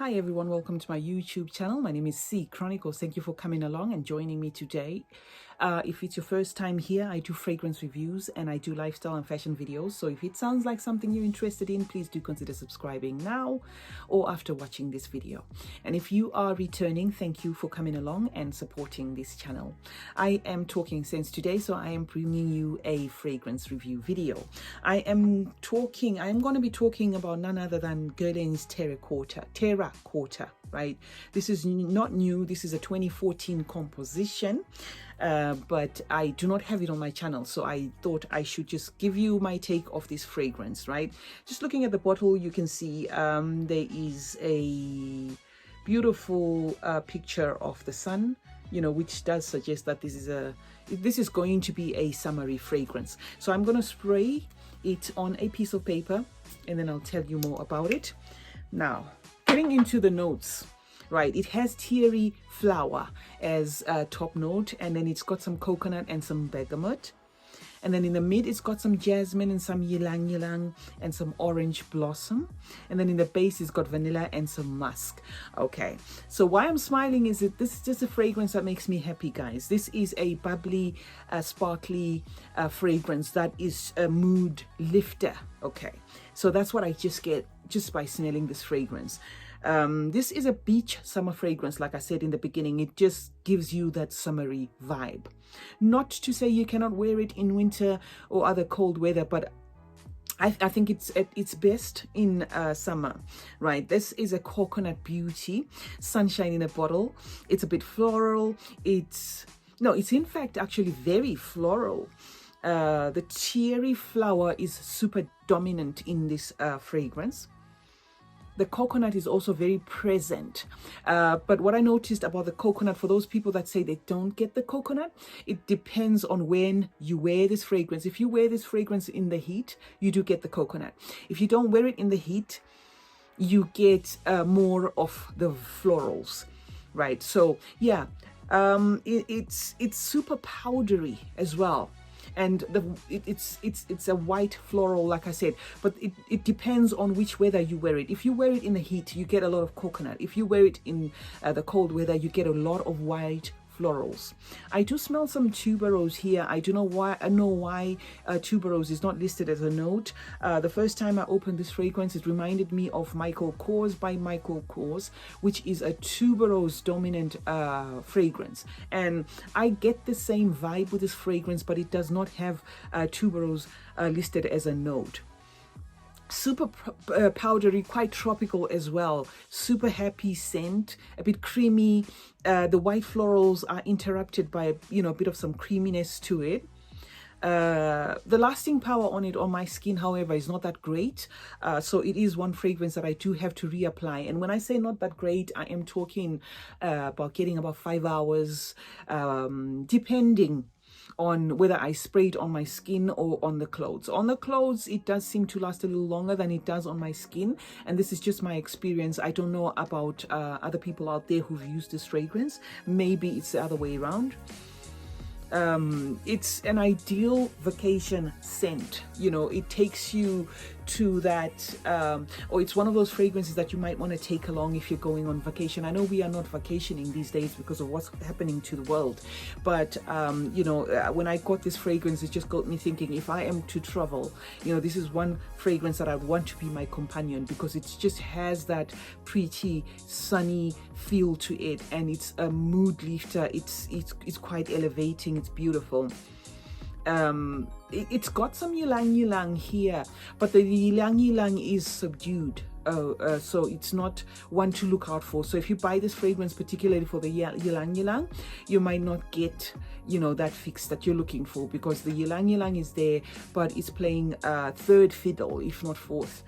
Hi everyone, welcome to my YouTube channel. My name is C Chronicles. Thank you for coming along and joining me today. If it's your first time here, I do fragrance reviews and I do lifestyle and fashion videos. So if it sounds like something you're interested in, please do consider subscribing now or after watching this video. And if you are returning, thank you for coming along and supporting this channel. I am talking sense today, so I am bringing you a fragrance review video. I am going to be talking about none other than Guerlain's Terracotta, right? This is not new. This is a 2014 composition, but I do not have it on my channel, so I thought I should just give you my take of this fragrance, right? Just looking at the bottle, you can see there is a beautiful picture of the sun, you know, which does suggest that this is going to be a summery fragrance. So I'm going to spray it on a piece of paper and then I'll tell you more about it. Now, getting into the notes, right? It has terry flower as a top note, and then it's got some coconut and some bergamot. And then in the mid, it's got some jasmine and some ylang ylang and some orange blossom. And then in the base, it's got vanilla and some musk. Okay, so why I'm smiling is that this is just a fragrance that makes me happy, guys. This is a bubbly, sparkly fragrance that is a mood lifter. Okay, so that's what I just get just by smelling this fragrance. This is a beach summer fragrance. Like I said in the beginning, it just gives you that summery vibe. Not to say you cannot wear it in winter or other cold weather, but I think it's at its best in summer, right? This is a coconut beauty, sunshine in a bottle. It's a bit floral. It's in fact actually very floral. The cherry flower is super dominant in this fragrance. The coconut is also very present. But what I noticed about the coconut, for those people that say they don't get the coconut, it depends on when you wear this fragrance. If you wear this fragrance in the heat, you do get the coconut. If you don't wear it in the heat, you get more of the florals, right? So yeah, it's super powdery as well. And it's a white floral, like I said, but it depends on which weather you wear it. If you wear it in the heat, you get a lot of coconut. If you wear it in the cold weather, you get a lot of white florals. I do smell some tuberose here. I know why tuberose is not listed as a note. The first time I opened this fragrance, it reminded me of Michael Kors by Michael Kors, which is a tuberose dominant fragrance. And I get the same vibe with this fragrance, but it does not have tuberose listed as a note. Super powdery, quite tropical as well. Super happy scent, a bit creamy. The white florals are interrupted by a bit of some creaminess to it. The lasting power on it on my skin, however, is not that great. So it is one fragrance that I do have to reapply. And when I say not that great, I am talking about getting about 5 hours, depending on whether I spray it on my skin or on the clothes. On the clothes, it does seem to last a little longer than it does on my skin. And this is just my experience. I don't know about other people out there who've used this fragrance. Maybe it's the other way around. It's an ideal vacation scent. It takes you to that, or it's one of those fragrances that you might want to take along if you're going on vacation. I know we are not vacationing these days because of what's happening to the world, but when I got this fragrance, it just got me thinking, if I am to travel, this is one fragrance that I want to be my companion, because it just has that pretty sunny feel to it, and it's a mood lifter. It's quite elevating. It's beautiful. It's got some ylang ylang here, but the ylang ylang is subdued. So it's not one to look out for. So if you buy this fragrance particularly for the ylang ylang, you might not get that fix that you're looking for, because the ylang ylang is there, but it's playing third fiddle, if not fourth.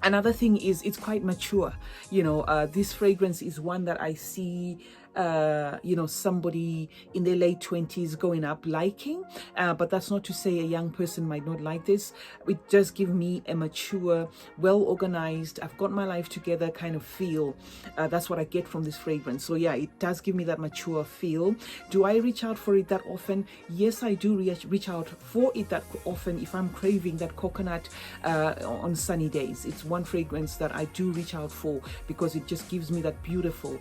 Another thing is it's quite mature. This fragrance is one that I see somebody in their late 20s going up liking, but that's not to say a young person might not like this. It does give me a mature, well organized, I've got my life together kind of feel. That's what I get from this fragrance. So yeah, it does give me that mature feel. Do I reach out for it that often? Yes, I do reach out for it that often if I'm craving that coconut on sunny days. It's one fragrance that I do reach out for because it just gives me that beautiful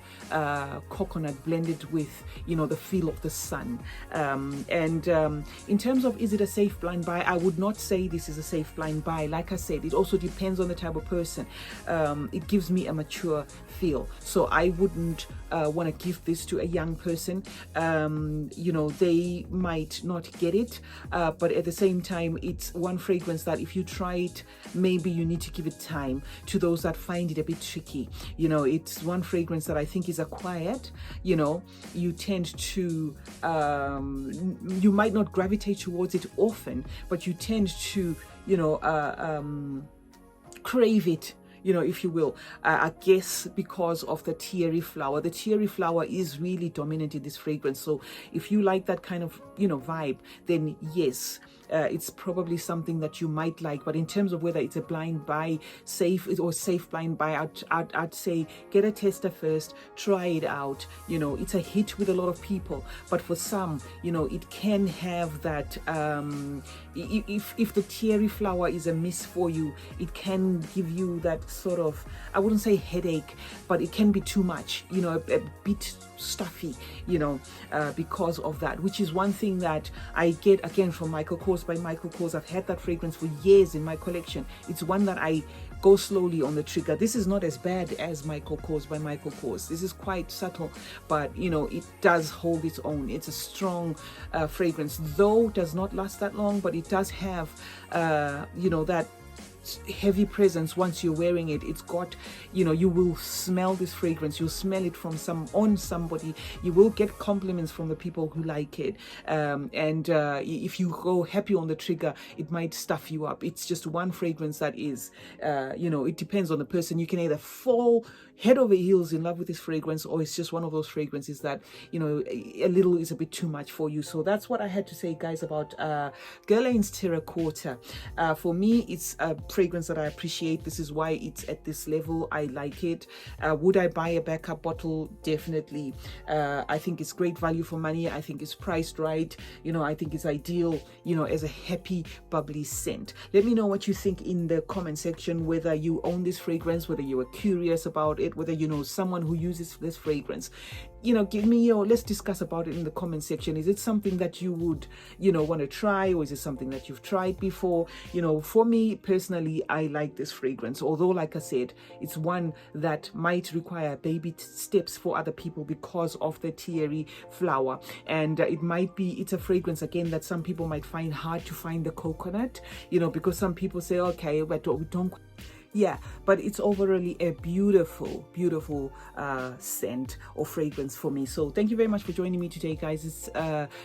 coconut blended with, the feel of the sun. In terms of, is it a safe blind buy? I would not say this is a safe blind buy. Like I said, it also depends on the type of person. It gives me a mature feel. So I wouldn't want to give this to a young person. They might not get it, but at the same time, it's one fragrance that if you try it, maybe you need to give it time. To those that find it a bit tricky, it's one fragrance that I think is acquired. You tend to, you might not gravitate towards it often, but you tend to, crave it, if you will, I guess because of the terry flower. The terry flower is really dominant in this fragrance. So if you like that kind of, vibe, then yes, it's probably something that you might like. But in terms of whether it's a blind buy, safe blind buy, I'd say get a tester first, try it out. It's a hit with a lot of people, but for some, it can have that, if the terry flower is a miss for you, it can give you that sort of, I wouldn't say headache, but it can be too much, a bit stuffy, because of that, which is one thing that I get again from Michael Kors by Michael Kors. I've had that fragrance for years in my collection. It's one that I go slowly on the trigger. This is not as bad as Michael Kors by Michael Kors. This is quite subtle, but it does hold its own. It's a strong fragrance, though does not last that long, but it does have that heavy presence. Once you're wearing it, it's got, you will smell this fragrance, you'll smell it from somebody, you will get compliments from the people who like it, if you go happy on the trigger, it might stuff you up. It's just one fragrance that is, it depends on the person. You can either fall head over heels in love with this fragrance, or it's just one of those fragrances that, a little is a bit too much for you. So that's what I had to say, guys, about Guerlain's Terracotta. For me, it's a fragrance that I appreciate. This is why it's at this level. I like it. Would I buy a backup bottle? Definitely. I think it's great value for money. I think it's priced right. I think it's ideal, as a happy, bubbly scent. Let me know what you think in the comment section, whether you own this fragrance, whether you are curious about it, whether you know someone who uses this fragrance. Give me let's discuss about it in the comment section. Is it something that you would, want to try, or is it something that you've tried before? For me personally, I like this fragrance, although, like I said, it's one that might require baby steps for other people because of the terry flower. And it's a fragrance, again, that some people might find hard to find the coconut, because some people say, okay, but we don't. Yeah, but it's overall a beautiful, beautiful scent or fragrance for me. So thank you very much for joining me today, guys. It's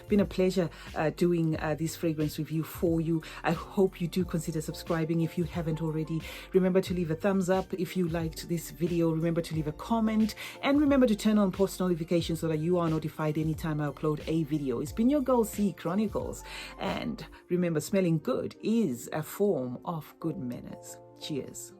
been a pleasure doing this fragrance review for you. I hope you do consider subscribing if you haven't already. Remember to leave a thumbs up if you liked this video. Remember to leave a comment, and remember to turn on post notifications so that you are notified anytime I upload a video. It's been your girl, CeeChronicles, and remember, smelling good is a form of good manners. Cheers.